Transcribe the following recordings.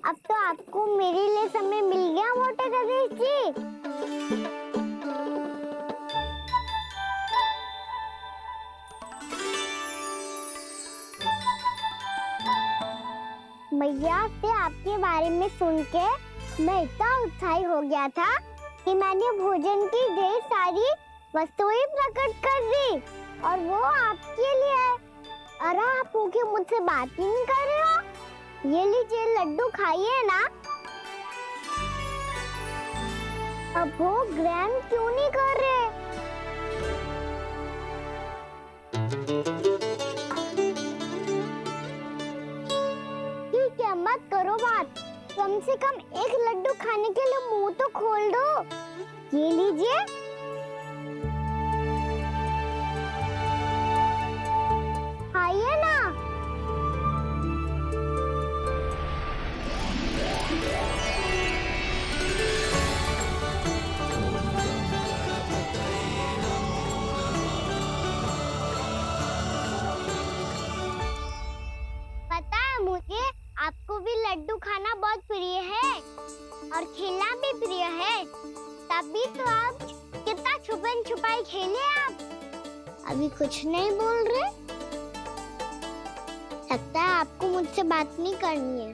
अब तो आपको मेरे लिए समय मिल गया मोटे गणेश जी। मैया से आपके बारे में सुन के मैं इतना उत्साही हो गया था कि मैंने भोजन की ढेर सारी वस्तुएं प्रकट कर दी और वो आपके लिए है। अरे आप भूखे मुझसे बात ही नहीं कर रहे हो। ये लीजिए लड्डू खाइए ना। अब वो ग्रैंड क्यों नहीं कर रहे? ठीक है मत करो बात, कम से कम एक लड्डू खाने के लिए मुंह तो खोल दो। ये लीजिए। खाइए ना। पता है मुझे आपको भी लड्डू खाना बहुत प्रिय है और खेलना भी प्रिय है, तभी तो आप कितना छुपन छुपाई खेले। आप अभी कुछ नहीं बोल रहे। लगता है आपको मुझसे बात नहीं करनी है।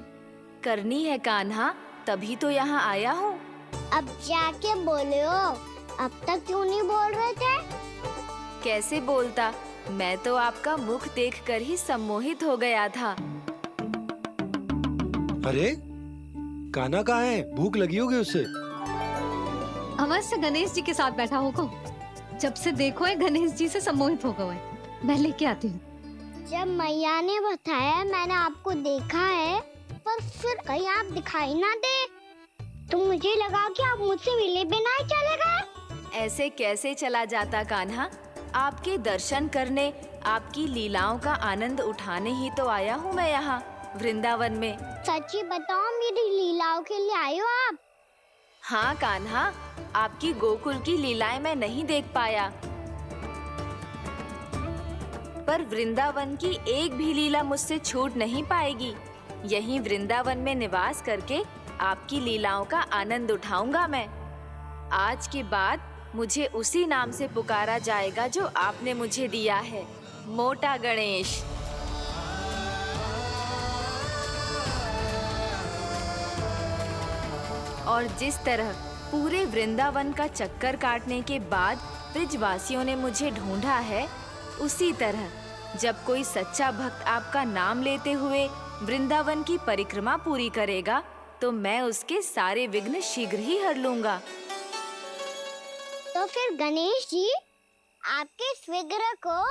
करनी है कान्हा, तभी तो यहाँ आया हूँ। अब जाके बोले हो, अब तक क्यों नहीं बोल रहे थे? कैसे बोलता, मैं तो आपका मुख देखकर ही सम्मोहित हो गया था। अरे कान्हा कहाँ है? भूख लगी होगी उसे। अवश्य गणेश जी के साथ बैठा होगा। जब से देखो है गणेश जी से सम्मोहित हो गए। मैं लेके आती हूँ। जब मैया ने बताया मैंने आपको देखा है, पर फिर कहीं आप दिखाई ना दे, तो मुझे लगा कि आप मुझसे मिले बिना ही चले गए। ऐसे कैसे चला जाता कान्हा, आपके दर्शन करने, आपकी लीलाओं का आनंद उठाने ही तो आया हूँ मैं यहाँ वृंदावन में। सच्ची बताओ, मेरी लीलाओं के लिए आए हो आप? हाँ कान्हा, आपकी गोकुल की लीलाएं मैं नहीं देख पाया, पर वृंदावन की एक भी लीला मुझसे छूट नहीं पाएगी। यहीं वृंदावन में निवास करके आपकी लीलाओं का आनंद उठाऊंगा मैं। आज के बाद मुझे उसी नाम से पुकारा जाएगा जो आपने मुझे दिया है, मोटा गणेश। और जिस तरह पूरे वृंदावन का चक्कर काटने के बाद ब्रिजवासियों ने मुझे ढूंढा है, उसी तरह जब कोई सच्चा भक्त आपका नाम लेते हुए वृंदावन की परिक्रमा पूरी करेगा, तो मैं उसके सारे विघ्न शीघ्र ही हर लूंगा। तो फिर गणेश जी, आपके इस विग्रह को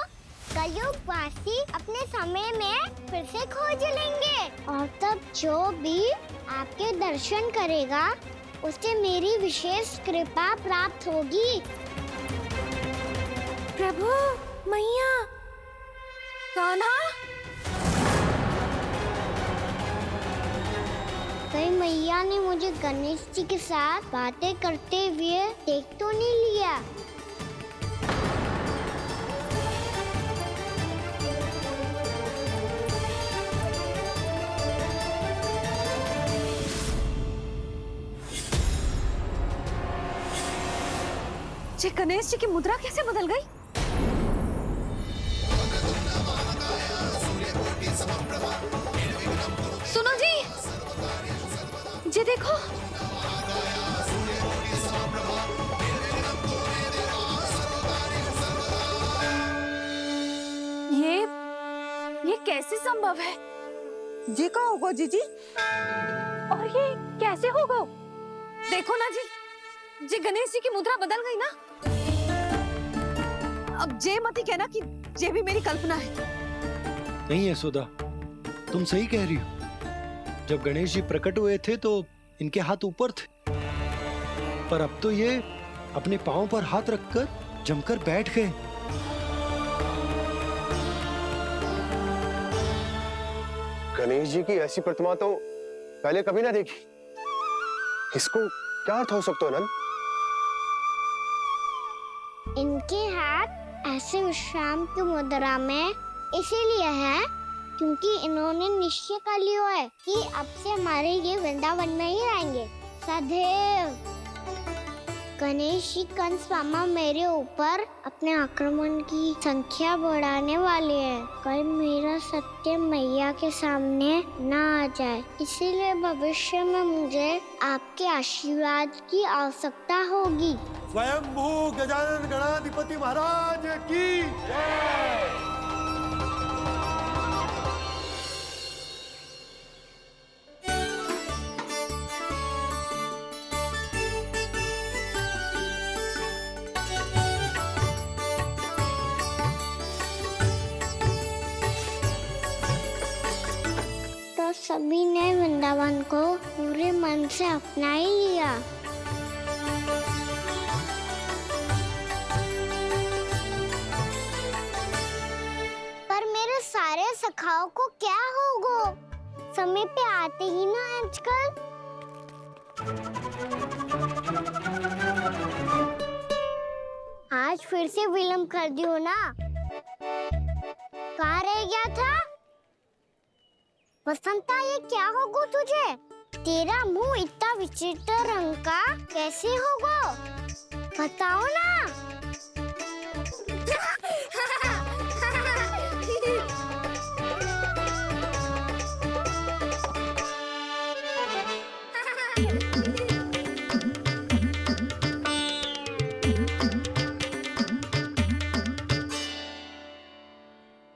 कलयुग वासी अपने समय में फिर से खोज लेंगे और तब जो भी आपके दर्शन करेगा उसे मेरी विशेष कृपा प्राप्त होगी। प्रभु, मैया, कान्हा। कहीं मैया ने मुझे गणेश जी के साथ बातें करते हुए देख तो नहीं लिया? ये गणेश जी की मुद्रा कैसे बदल गई? सुनो जी, ये देखो। ये कैसे संभव है? जी का होगा जीजी? और ये कैसे होगा? देखो ना जी, ये गणेश जी की मुद्रा बदल गई ना। अब जे मत ही कहना कि ये भी मेरी कल्पना है। नहीं यशोदा, तुम सही कह रही हो। जब गणेश जी प्रकट हुए थे तो इनके हाथ ऊपर थे, पर अब तो ये अपने पांव पर हाथ रखकर जमकर बैठ गए। गणेश जी की ऐसी प्रतिमा तो पहले कभी ना देखी। इसको क्या अर्थ हो सकता है नंद? इनके हाथ ऐसे विश्राम की मुद्रा में इसीलिए है क्योंकि इन्होंने निश्चय कर लिया है कि अब से हमारे ये वृंदावन में ही रहेंगे सदैव। गणेश जी कंस मामा मेरे ऊपर अपने आक्रमण की संख्या बढ़ाने वाले हैं। कल मेरा सत्य मैया के सामने ना आ जाए, इसीलिए भविष्य में मुझे आपके आशीर्वाद की आवश्यकता होगी। स्वयंभू गजानन गणाधिपति महाराज की जय। तो सभी ने वृंदावन को पूरे मन से अपना ही लिया। पर मेरे सारे सखाओं को क्या होगा? समय पे आते ही ना आजकल। आज फिर से विलंब कर दियो ना। कहाँ रह गया था? वसंता, ये क्या होगा तुझे? तेरा मुंह इतना विचित्र रंग का कैसे होगा? बताओ ना।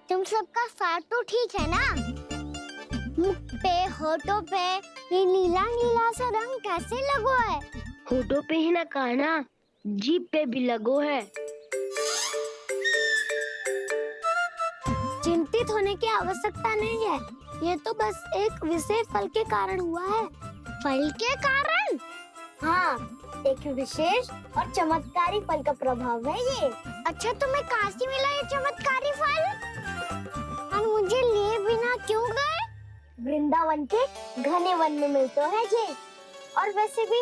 तुम सबका साथ तो ठीक है ना? मुख पे, होठों पे ये नीला नीला सा रंग कैसे लगो है? होठों पे ही ना काना, जीभ पे भी लगो है। चिंतित होने की आवश्यकता नहीं है, ये तो बस एक विशेष फल के कारण हुआ है। फल के कारण? हाँ, एक विशेष और चमत्कारी फल का प्रभाव है ये। अच्छा, तुम्हें कहाँ से मिला ये चमत्कारी फल? और मुझे लिए बिना क्यों गए? वृंदावन के घने वन में मिलते है ये। और वैसे भी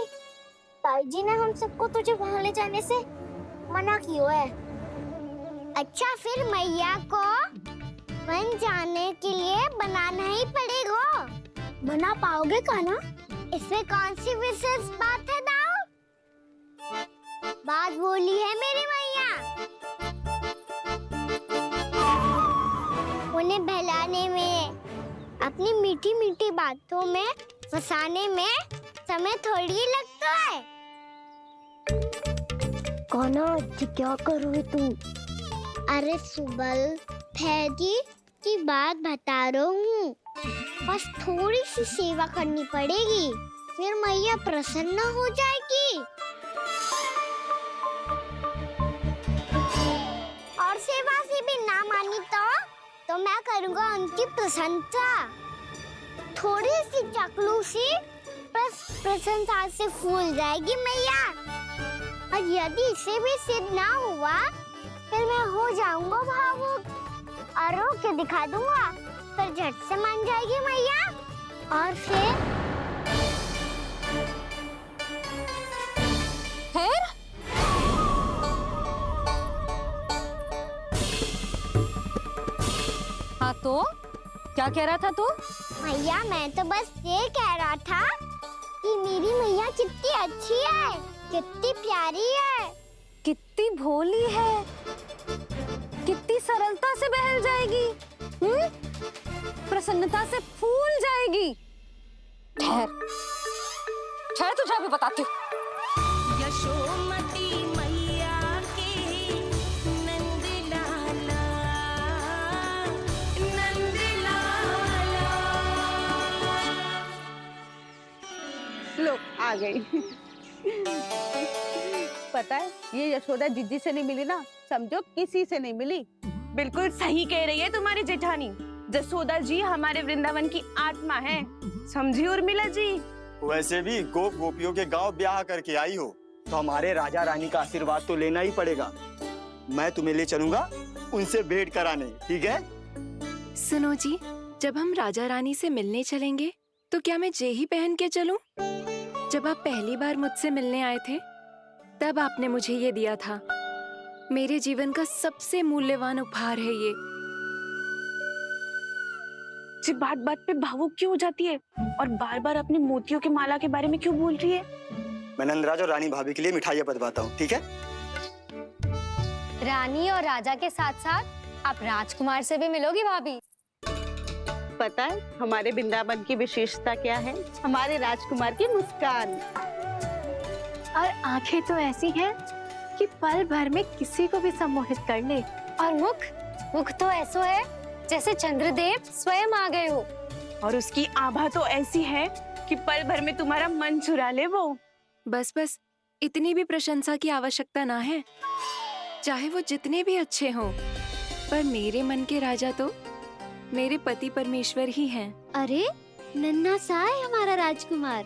ताई जी ने हम सबको तुझे वहाँ ले जाने से मना किया है। अच्छा, फिर मैया को वन जाने के लिए बनाना ही पड़ेगा। बना पाओगे कान्हा? इसमें कौन सी विशेष बात है दाऊ? बात बोली है मेरी मैया। उन्हें बहलाने में, अपनी मीठी मीठी बातों में फंसाने में समय थोड़ी लगता है। कान्हा, क्या करोगे तुम? अरे सुबल, फैजी की बात बता रहा हूँ। बस थोड़ी सी सेवा करनी पड़ेगी, फिर मैया प्रसन्न हो जाएगी। और सेवा से भी ना मानी तो मैं करूँगा उनकी प्रशंसा। थोड़ी सी चकलूसी बस प्रशंसा से फूल जाएगी मैया। और यदि इसे भी सिद्ध ना हुआ, फिर मैं हो जाऊंगा भावुक और रो के दिखा दूंगा, फिर झट से मान जाएगी मैया। और फिर हाँ तो क्या कह रहा था तू? मैया, मैं तो बस ये कह रहा था कि मेरी मैया कितनी अच्छी है, कितनी प्यारी है, कितनी भोली है, कितनी सरलता से बहल जाएगी, प्रसन्नता से फूल जाएगी। ठहर ठहर, तुझे अभी बताती हूँ। यशोमती मैया के नंद लाला, नंद लाला। लो आ गई। पता है, ये यशोदा जीजी से नहीं मिली ना, समझो किसी से नहीं मिली। बिल्कुल सही कह रही है तुम्हारी जेठानी। जसोदा जी हमारे वृंदावन की आत्मा है, समझी उर्मिला जी। वैसे भी गोप गोपियों के गांव ब्याह करके आई हो, तो हमारे राजा रानी का आशीर्वाद तो लेना ही पड़ेगा। मैं तुम्हें ले चलूंगा उनसे भेंट कराने, ठीक है? सुनो जी, जब हम राजा रानी से मिलने चलेंगे तो क्या मैं जे ही पहन के चलूं? जब आप पहली बार मुझसे मिलने आए थे तब आपने मुझे ये दिया था। मेरे जीवन का सबसे मूल्यवान उपहार है ये। मुझसे बात बात पे भावुक क्यों हो जाती है और बार बार अपनी मोतियों के माला के बारे में क्यों बोल रही है? मैं नंदराज और रानी भाभी के लिए मिठाइयाँ बंटवाता हूँ, ठीक है? रानी और राजा के साथ साथ आप राजकुमार से भी मिलोगी भाभी। पता है हमारे वृंदावन की विशेषता क्या है? हमारे राजकुमार की मुस्कान। और आंखें तो ऐसी हैं कि पल भर में किसी को भी सम्मोहित कर ले। और मुख तो ऐसा है जैसे चंद्रदेव स्वयं आ गए हो। और उसकी आभा तो ऐसी है कि पल भर में तुम्हारा मन चुरा ले वो। बस बस, इतनी भी प्रशंसा की आवश्यकता ना है। चाहे वो जितने भी अच्छे हों, पर मेरे मन के राजा तो मेरे पति परमेश्वर ही हैं। अरे नन्हा सा है हमारा राजकुमार,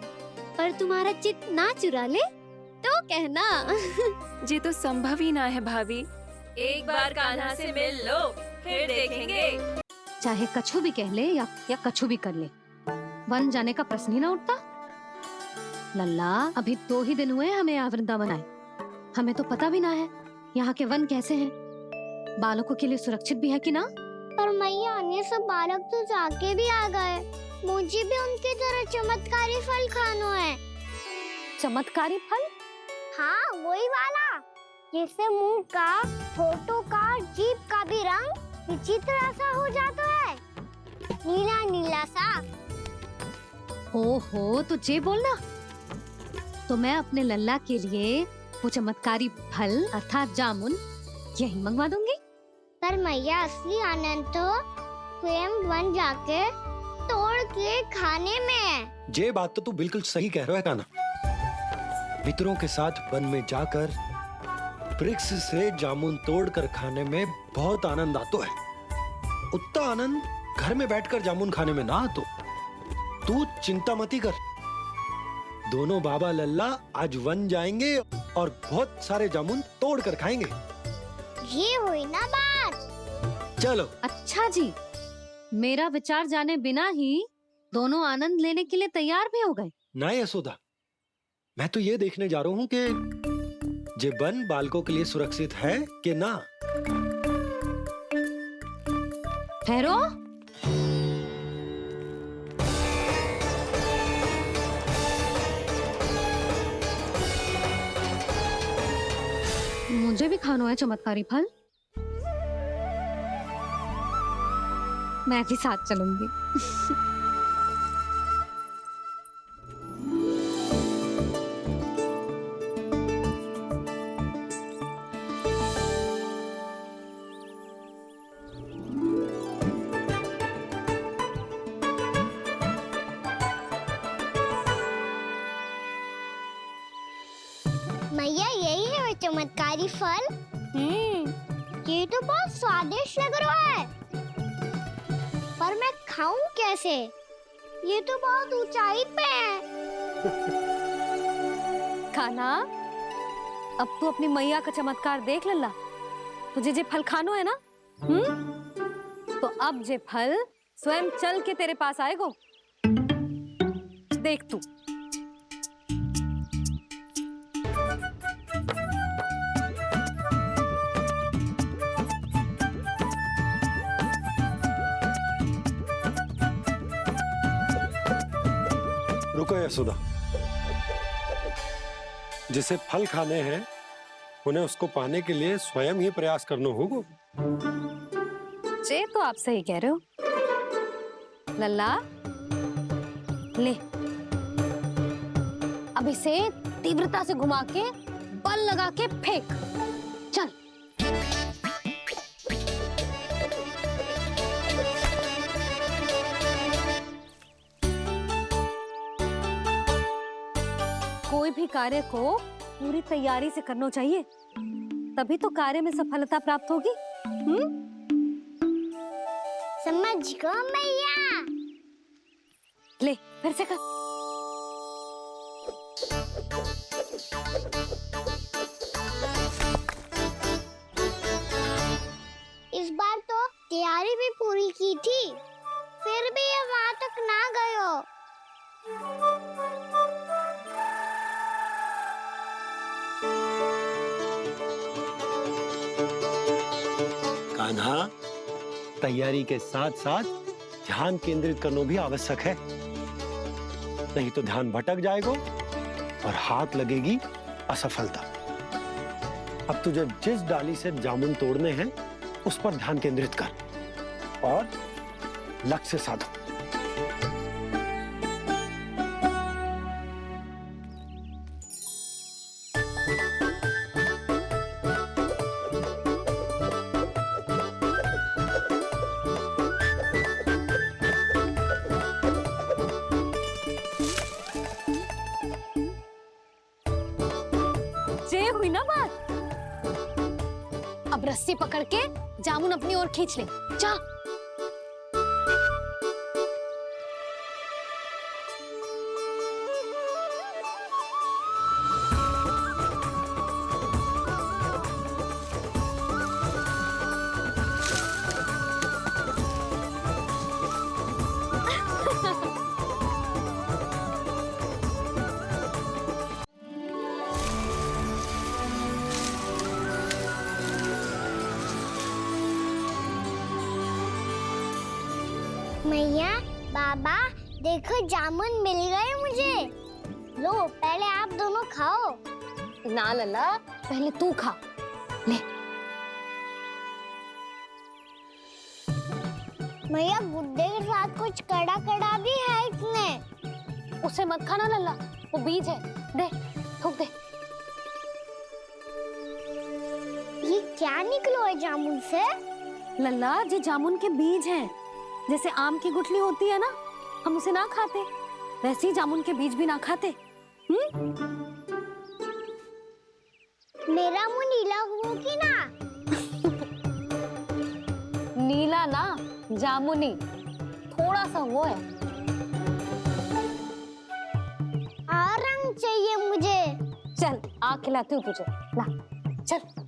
पर तुम्हारा चित्त ना चुरा ले तो कहना। ये तो संभव ही ना है भाभी। एक बार कान्हा से मिल लो, फिर देखेंगे। चाहे कछु भी कह ले या कछु भी कर ले, वन जाने का प्रश्न ही ना उठता। लल्ला, अभी 2 ही दिन हुए हमें यहाँ वृंदावन आए। हमें तो पता भी ना है यहाँ के वन कैसे हैं, बालकों के लिए सुरक्षित भी है कि ना। पर मैया, अन्य सब बालक तो जाके भी आ गए। मुझे भी उनकी तरह चमत्कारी फल खाना है। चमत्कारी फल? हाँ, वही वाला जिससे मुंह का, होठों का, जीभ का भी रंग विचित्र सा हो जाता है, नीला नीला सा। ओहो, तो जे बोलना। तो मैं अपने लल्ला के लिए वो चमत्कारी फल अर्थात जामुन यही मंगवा दूंगी। पर मैया, असली आनंद तो स्वयं वन जाके तोड़ के खाने में है। ये बात तो तू बिल्कुल सही कह रहा है कान्हा। मित्रों के साथ वन में जाकर वृक्ष से जामुन तोड़कर खाने में बहुत आनंद आता है। उतना आनंद घर में बैठकर जामुन खाने में ना आतो। तू चिंता मती कर, दोनों बाबा लल्ला आज वन जाएंगे और बहुत सारे जामुन तोड़कर खाएंगे। ये हुई ना बात। चलो। अच्छा जी, मेरा विचार जाने बिना ही दोनों आनंद लेने के लिए तैयार भी हो गए। ना यशोदा, मैं तो ये देखने जा रहा हूँ कि ये वन बालकों के लिए सुरक्षित है कि ना। ठहरो। मुझे भी खाना है चमत्कारी फल। मैं भी साथ चलूंगी। मैया, यही है वो चमत्कारी फल। ये तो बहुत स्वादिष्ट लग रहा है, पर मैं खाऊं कैसे? ये तो बहुत ऊंचाई पे है। खाना, अब तू अपनी मैया का चमत्कार देख लल्ला। तुझे जे फल खानो है ना, तो अब जे फल स्वयं चल के तेरे पास आएगो। देख तू। रुको यशोदा, जिसे फल खाने हैं उन्हें उसको पाने के लिए स्वयं ही प्रयास करना होगा। जे तो आप सही कह रहे हो लल्ला। ले, अब इसे तीव्रता से घुमा के बल लगा के फेंक। चल। कोई भी कार्य को पूरी तैयारी से करना चाहिए, तभी तो कार्य में सफलता प्राप्त होगी। समझ गो मैया। ले, फिर से कर। इस बार तो तैयारी भी पूरी की थी, फिर भी ये वहां तक ना गयो। कान्हा, तैयारी के साथ साथ ध्यान केंद्रित करना भी आवश्यक है, नहीं तो ध्यान भटक जाएगा और हाथ लगेगी असफलता। अब तुझे जिस डाली से जामुन तोड़ने हैं उस पर ध्यान केंद्रित कर और लक्ष्य साधो। ये हुई ना बात। अब रस्सी पकड़ के जामुन अपनी ओर खींच ले। जा। मैया, बाबा, देखो जामुन मिल गए मुझे। लो, पहले आप दोनों खाओ। ना लल्ला, पहले तू खा ले। मैया, गुड्डे के साथ कुछ कड़ा कड़ा भी है इसमें। उसे मत खाना लल्ला, वो बीज है। दे, थूक दे। ये क्या निकलो है जामुन से? लल्ला, ये जामुन के बीज हैं। जैसे आम की गुठली होती है ना, हम उसे ना खाते, वैसे ही जामुन के बीज भी ना खाते। मेरा मुंह नीला हुआ कि ना? नीला ना, जामुनी, थोड़ा सा वो है। और रंग चाहिए मुझे। चल, आ खिलाती हूँ तुझे। ला, चल।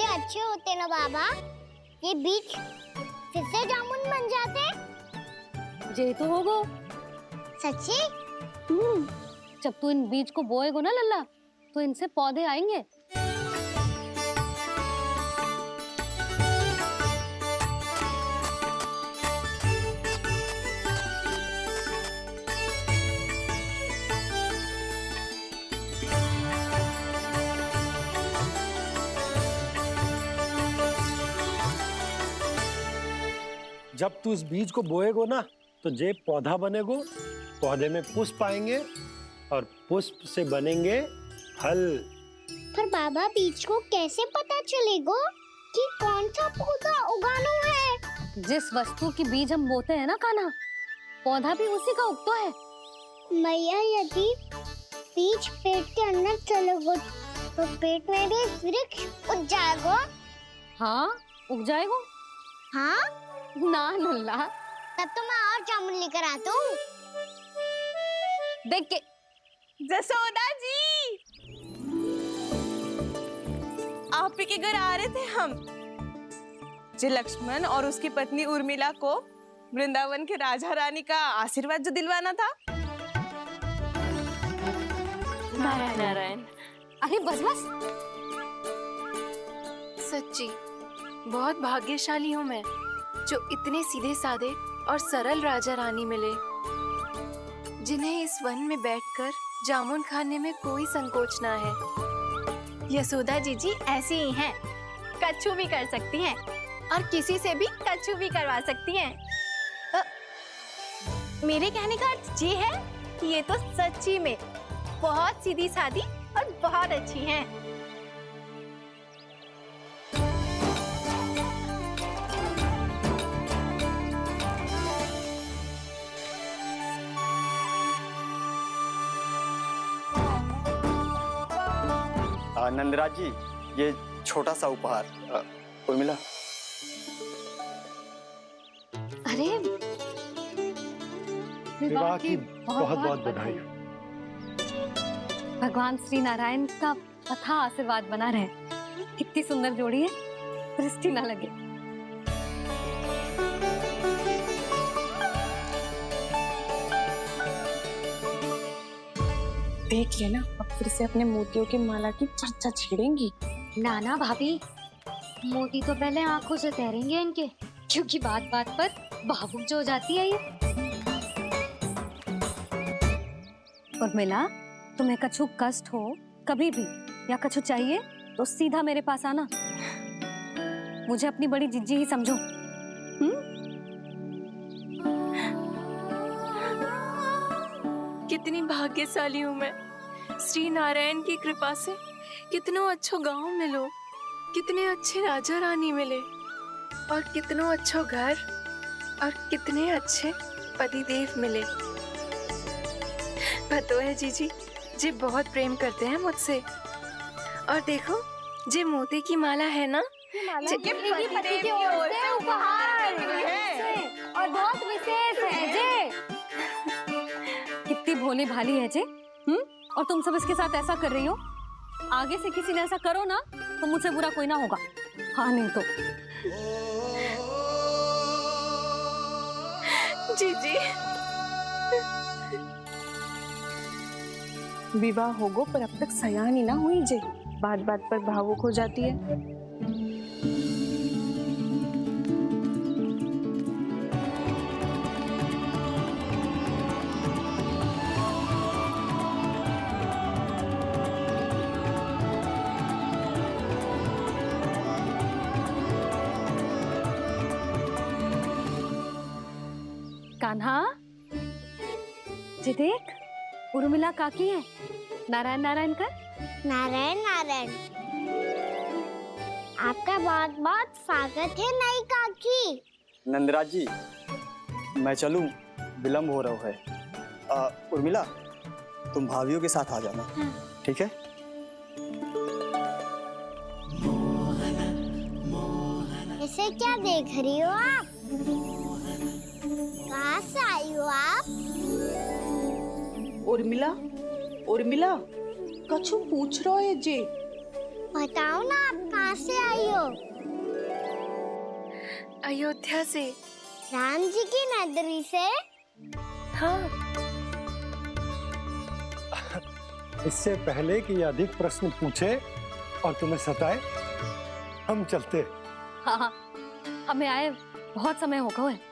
अच्छे होते ना बाबा, ये बीज फिर से जामुन बन जाते। ये तो होगा। सच्ची? जब तू इन बीज को बोएगा ना लल्ला, तो इनसे पौधे आएंगे। जब तू इस बीज को बोएगो ना, तो जे पौधा बनेगो, पौधे में पुष्प आएंगे और पुष्प से बनेंगे फल। पर बाबा, बीज को कैसे पता चलेगा कि कौन सा पौधा उगाना है? जिस वस्तु की बीज हम बोते हैं ना कान्हा, पौधा भी उसी का उगता है। मैया, यदि बीज पेट के अंदर चलेगा तो पेट में भी वृक्ष उग जाएगा। हाँ, उग जाएगा। हाँ? ना लल्ला, तब तो मैं और जामुन लेकर आता हूँ। देख के। जसोदा जी, आप ही के घर आ रहे थे हम। जो लक्ष्मण और उसकी पत्नी उर्मिला को वृंदावन के राजा रानी का आशीर्वाद जो दिलवाना था। नारायण नारायण। अरे बस बस। सच्ची बहुत भाग्यशाली हूँ मैं, जो इतने सीधे साधे और सरल राजा रानी मिले, जिन्हें इस वन में बैठकर जामुन खाने में कोई संकोच ना है। यशोदा जीजी ऐसी ही हैं, कच्छू भी कर सकती हैं और किसी से भी कच्छू भी करवा सकती हैं। मेरे कहने का अर्थ ये है कि ये तो सच्ची में बहुत सीधी सादी और बहुत अच्छी हैं। नंदराज जी, ये छोटा सा उपहार। उर्मिला। अरे, विवाह की बहुत बहुत बधाई। भगवान श्री नारायण का अथाह आशीर्वाद बना रहे। कितनी सुंदर जोड़ी है, दृष्टि ना लगे। देख लेना, अब फिर से अपने मोतियों की माला की चर्चा छेड़ेंगी। नाना भाभी, मोती तो पहले आंखों से तैरेंगे इनके, क्योंकि बात बात पर भावुक जो हो जाती है ये। उर्मिला, तुम्हें कछु कष्ट हो कभी भी या कछु चाहिए तो सीधा मेरे पास आना। मुझे अपनी बड़ी जिज्जी ही समझो। कितनी भाग्यशाली हूँ मैं, श्री नारायण की कृपा से कितनों अच्छो गांव मिलो, कितने अच्छे राजा रानी मिले, और कितनों अच्छो घर और कितने अच्छे पतिदेव मिले। पतो है जीजी, जी बहुत प्रेम करते हैं मुझसे। और देखो, जे मोती की माला है ना, ये पति की ओर से उपहार है और बहुत विशेष है जे। कितनी भोली भाली है जे, और तुम सब इसके साथ ऐसा कर रही हो। आगे से किसी ने ऐसा करो ना तो मुझसे बुरा कोई ना होगा। हाँ नहीं तो जीजी विवाह होगो पर अब तक सयान ही ना हुई जे, बात बात पर भावुक हो जाती है। कान्हा, जे देख, उर्मिला काकी है। नारायण नारायण कर। नारायण नारायण। आपका बहुत बहुत स्वागत है नई काकी। नंदराज जी, मैं चलूं, विलम्ब हो रहा है। उर्मिला, तुम भाभियों के साथ आ जाना, ठीक है? इसे क्या देख रही हो आप? कहाँ से आई हो आप? उर्मिला, उर्मिला, कछु पूछ रहा है जे। बताओ ना, आप कहाँ से आई हो? अयोध्या से। राम जी की नगरी से? हाँ। इससे पहले कि ये अधिक प्रश्न पूछे और तुम्हें सताए, हम चलते। हाँ, हमें आए बहुत समय हो गया है।